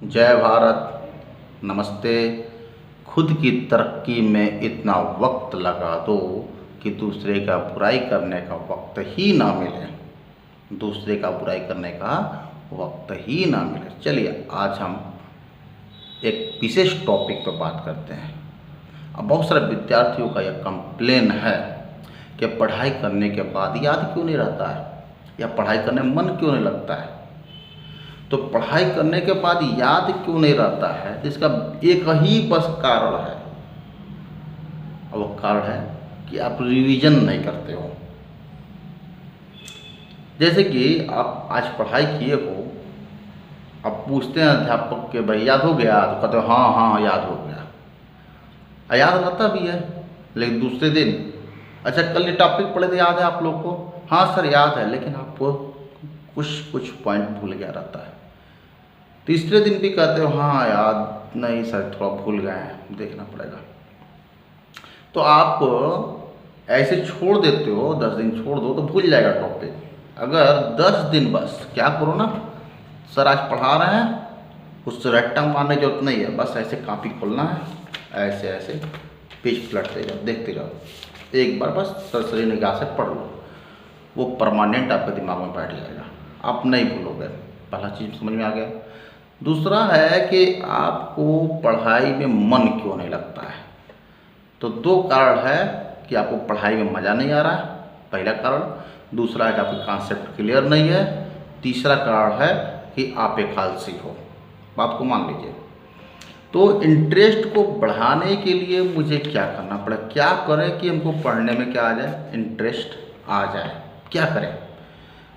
जय भारत। नमस्ते। खुद की तरक्की में इतना वक्त लगा दो कि दूसरे का बुराई करने का वक्त ही ना मिले। दूसरे का बुराई करने का वक्त ही ना मिले। चलिए आज हम एक विशेष टॉपिक पर बात करते हैं। अब बहुत सारे विद्यार्थियों का यह कंप्लेन है कि पढ़ाई करने के बाद याद क्यों नहीं रहता है या पढ़ाई करने में मन क्यों नहीं लगता है। तो पढ़ाई करने के बाद याद क्यों नहीं रहता है, तो इसका एक ही बस कारण है, और वो कारण है कि आप रिवीजन नहीं करते हो। जैसे कि आप आज पढ़ाई किए हो, अब पूछते हैं अध्यापक के भाई याद हो गया, तो कहते हो हाँ हाँ याद हो गया। याद रहता भी है, लेकिन दूसरे दिन अच्छा कल ये टॉपिक पढ़े थे, याद है आप लोग को? हाँ सर याद है, लेकिन आपको कुछ पॉइंट भूल गया रहता है। तीसरे दिन भी कहते हो हाँ याद नहीं सर, थोड़ा भूल गए हैं, देखना पड़ेगा। तो आप ऐसे छोड़ देते हो, 10 दिन छोड़ दो तो भूल जाएगा टॉपिक। अगर 10 दिन बस क्या करो ना, सर आज पढ़ा रहे हैं, उससे रट्टा मारने की जरूरत नहीं है, बस ऐसे कॉपी खोलना है, ऐसे ऐसे पेज पलटते जाओ, देखते जाओ, एक बार बस सरसरी निगाह से पढ़ लो, वो परमानेंट आपके दिमाग में बैठ जाएगा, आप नहीं भूलोगे। पहला चीज़ समझ में आ गया। दूसरा है कि आपको पढ़ाई में मन क्यों नहीं लगता है। तो 2 कारण है कि आपको पढ़ाई में मज़ा नहीं आ रहा है, पहला कारण। दूसरा है कि आपकी कॉन्सेप्ट क्लियर नहीं है। तीसरा कारण है कि आप एक आलसी हो। बात को मान लीजिए। तो इंटरेस्ट को बढ़ाने के लिए मुझे क्या करना पड़े, क्या करें कि हमको पढ़ने में क्या आ जाए, इंटरेस्ट आ जाए, क्या करें।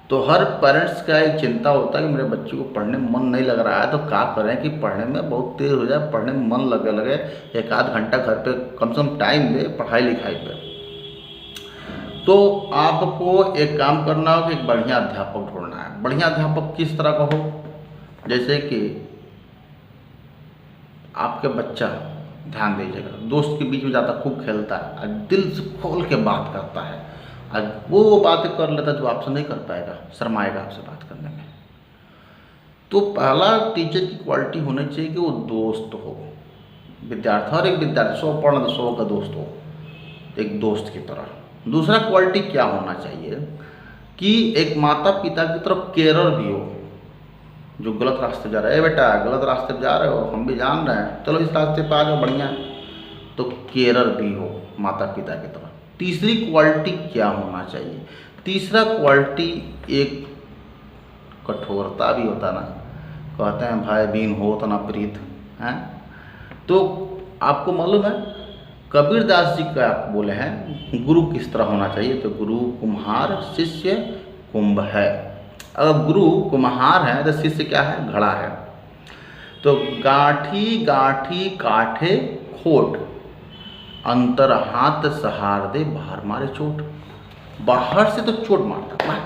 तो हर पेरेंट्स का एक चिंता होता है कि मेरे बच्चे को पढ़ने में मन नहीं लग रहा है, तो क्या करें कि पढ़ने में बहुत तेज़ हो जाए, पढ़ने में मन लगे, एक आध घंटा घर पे कम से कम टाइम दे पढ़ाई लिखाई पे। तो आपको एक काम करना हो कि एक बढ़िया अध्यापक ढूंढना है। बढ़िया अध्यापक किस तरह का हो, जैसे कि आपके बच्चा, ध्यान दीजिएगा, दोस्त के बीच में जाता, खूब खेलता है, दिल से खोल के बात करता है, आज वो बातें कर लेता जो आपसे नहीं कर पाएगा, शर्माएगा आपसे बात करने में। तो पहला टीचर की क्वालिटी होनी चाहिए कि वो दोस्त हो। विद्यार्थी, हर एक विद्यार्थी 100 पढ़ना तो 100 का दोस्त हो, एक दोस्त की तरह। दूसरा क्वालिटी क्या होना चाहिए कि एक माता पिता की तरफ केयरर भी हो। जो गलत रास्ते जा रहे हैं, बेटा गलत रास्ते पे जा रहे हो, हम भी जान रहे हैं, चलो इस रास्ते पे आ जाओ, बढ़िया है। तो केयरर भी हो माता पिता की तरफ। तीसरी क्वालिटी क्या होना चाहिए, तीसरा क्वालिटी एक कठोरता भी होता ना, कहते हैं भाई बीन हो तो ना प्रीत हैं। तो आपको मालूम है कबीरदास जी का आप बोले हैं गुरु किस तरह होना चाहिए, तो गुरु कुम्हार शिष्य कुंभ है। अगर गुरु कुम्हार है तो शिष्य क्या है, घड़ा है। तो गांठी गांठी काठे खोट, अंतर हाथ सहार दे बाहर मारे चोट। बाहर से तो चोट मारता है,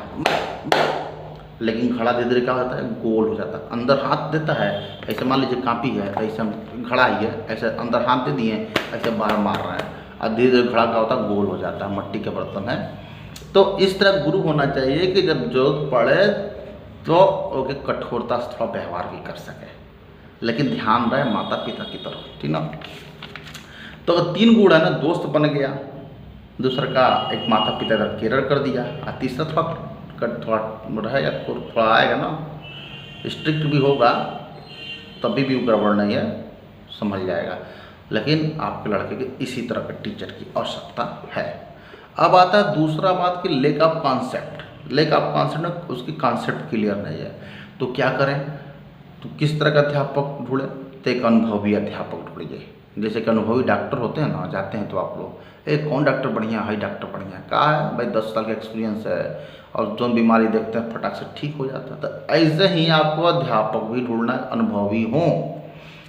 लेकिन घड़ा धीरे धीरे क्या होता है, गोल हो जाता है। अंदर हाथ देता है, ऐसे मान लीजिए कापी है, ऐसे हम घड़ा ही है, ऐसे अंदर हाथ दे दिए, ऐसे बाहर मार रहा है, और धीरे धीरे घड़ा क्या होता है, गोल हो जाता है, मट्टी के बर्तन है। तो इस तरह गुरु होना चाहिए कि जब जरूरत पड़े तो ओके कठोरता से थोड़ा व्यवहार भी कर सके, लेकिन ध्यान रहे माता पिता की तरफ, ठीक ना। तो 3 गुण है ना, दोस्त बन गया, दूसरा का एक माता पिता का केयर कर दिया, और तीसरा थोड़ा रहेगा, थोड़ा आएगा ना, स्ट्रिक्ट भी होगा, तभी भी गड़बड़ नहीं है, समझ जाएगा। लेकिन आपके लड़के के इसी तरह के टीचर की आवश्यकता है। अब आता है दूसरा बात कि lake of concept. Lake of concept में उसकी कॉन्सेप्ट क्लियर नहीं है, तो क्या करें, तो किस तरह का अध्यापक ढूंढे, तो एक अनुभवी अध्यापक ढूंढिए। जैसे कि अनुभवी डॉक्टर होते हैं ना, जाते हैं तो आप लोग एक कौन डॉक्टर बढ़िया है, डॉक्टर बढ़िया है, कहा है भाई 10 साल का एक्सपीरियंस है, और जो बीमारी देखते हैं फटाक से ठीक हो जाता है। तो ऐसे ही आपको अध्यापक भी ढूंढना है, अनुभवी हों।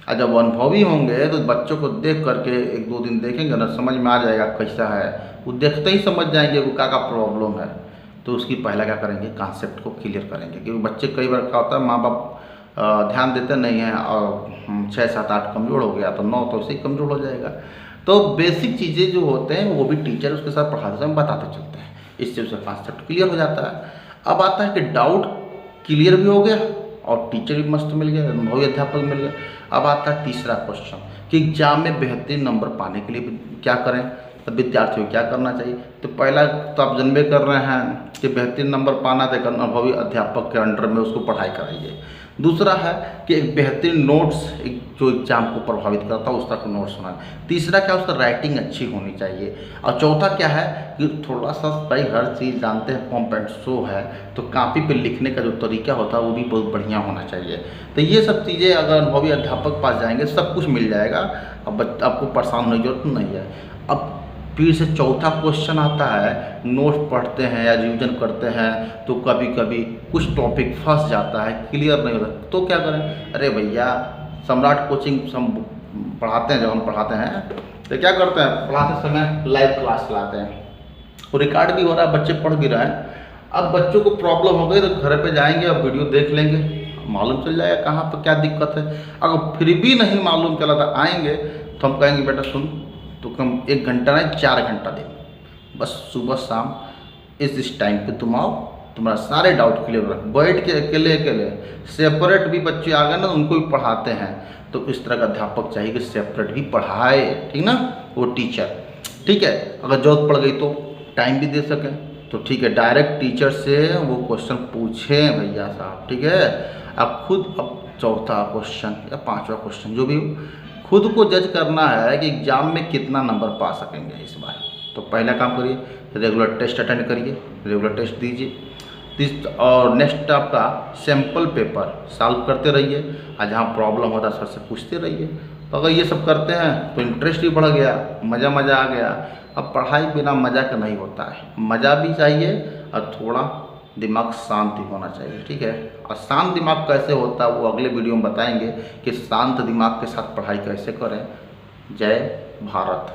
और जब अनुभवी होंगे तो बच्चों को देख करके 1-2 दिन देखेंगे ना, समझ में आ जाएगा कैसा है, वो देखते ही समझ जाएंगे वो क्या प्रॉब्लम है। तो उसकी पहला क्या करेंगे, कॉन्सेप्ट को क्लियर करेंगे। क्योंकि बच्चे कई बार क्या होता है, माँ बाप ध्यान देते नहीं हैं, और 6, 7, 8 कमज़ोर हो गया तो 9 तो उसे ही कमज़ोर हो जाएगा। तो बेसिक चीज़ें जो होते हैं वो भी टीचर उसके साथ पढ़ाते समय बताते चलते हैं, इससे उसका कॉन्सेप्ट क्लियर हो जाता है। अब आता है कि डाउट क्लियर भी हो गया और टीचर भी मस्त मिल गया, अनुभवी अध्यापक मिल गया। अब आता है तीसरा क्वेश्चन कि एग्जाम में बेहतरीन नंबर पाने के लिए क्या करें, तो विद्यार्थियों को क्या करना चाहिए। तो पहला तो आप जानबे कर रहे हैं कि बेहतरीन नंबर पाना तो एक अनुभवी अध्यापक के अंडर में उसको पढ़ाई कराइए। दूसरा है कि एक बेहतरीन नोट्स, एक जो एग्जाम को प्रभावित करता है उस तरह का नोट्स होना है। तीसरा क्या, उसका राइटिंग अच्छी होनी चाहिए। और चौथा क्या है कि थोड़ा सा भाई हर चीज़ जानते हैं फॉर्म पैंट शो है, तो कापी पे लिखने का जो तरीका होता है वो भी बहुत बढ़िया होना चाहिए। तो ये सब चीज़ें अगर अनुभवी अध्यापक पास जाएंगे सब कुछ मिल जाएगा। अब आपको परेशान होने की जरूरत नहीं है। अब फिर से चौथा क्वेश्चन आता है, नोट्स पढ़ते हैं या रिवीजन करते हैं तो कभी कभी कुछ टॉपिक फंस जाता है, क्लियर नहीं होता, तो क्या करें। अरे भैया, सम्राट कोचिंग हम पढ़ाते हैं, जब हम पढ़ाते हैं तो क्या करते हैं, पढ़ाते समय लाइव क्लास चलाते हैं, वो रिकॉर्ड भी हो रहा है, बच्चे पढ़ भी रहे हैं। अब बच्चों को प्रॉब्लम हो गई तो घर पे जाएंगे और वीडियो देख लेंगे, मालूम चल जाएगा कहाँ पर क्या दिक्कत है। अगर फिर भी नहीं मालूम चला तो आएंगे तो हम कहेंगे बेटा सुन, तो कम 1 घंटा नहीं 4 घंटा दे, बस सुबह शाम इस टाइम पे तुम आओ, तुम्हारा सारे डाउट क्लियर हो। बैठ के अकेले अकेले, सेपरेट भी बच्चे आ गए ना उनको भी पढ़ाते हैं, तो इस तरह का अध्यापक चाहिए कि सेपरेट भी पढ़ाए, ठीक ना, वो टीचर। ठीक है, अगर जरूरत पड़ गई तो टाइम भी दे सकें तो ठीक है, डायरेक्ट टीचर से वो क्वेश्चन पूछें भैया साहब, ठीक है। अब खुद, अब चौथा क्वेश्चन या 5वां क्वेश्चन जो भी हो, खुद को जज करना है कि एग्जाम में कितना नंबर पा सकेंगे इस बार। तो पहला काम करिए, रेगुलर टेस्ट अटेंड करिए, रेगुलर टेस्ट दीजिए। और नेक्स्ट आपका सैम्पल पेपर सॉल्व करते रहिए, और जहाँ प्रॉब्लम होता है सर से पूछते रहिए। तो अगर ये सब करते हैं तो इंटरेस्ट भी बढ़ गया, मज़ा आ गया। अब पढ़ाई बिना मज़ा का नहीं होता है, मज़ा भी चाहिए और थोड़ा दिमाग शांत ही होना चाहिए, ठीक है। और शांत दिमाग कैसे होता है वो अगले वीडियो में बताएंगे कि शांत दिमाग के साथ पढ़ाई कैसे करें। जय भारत।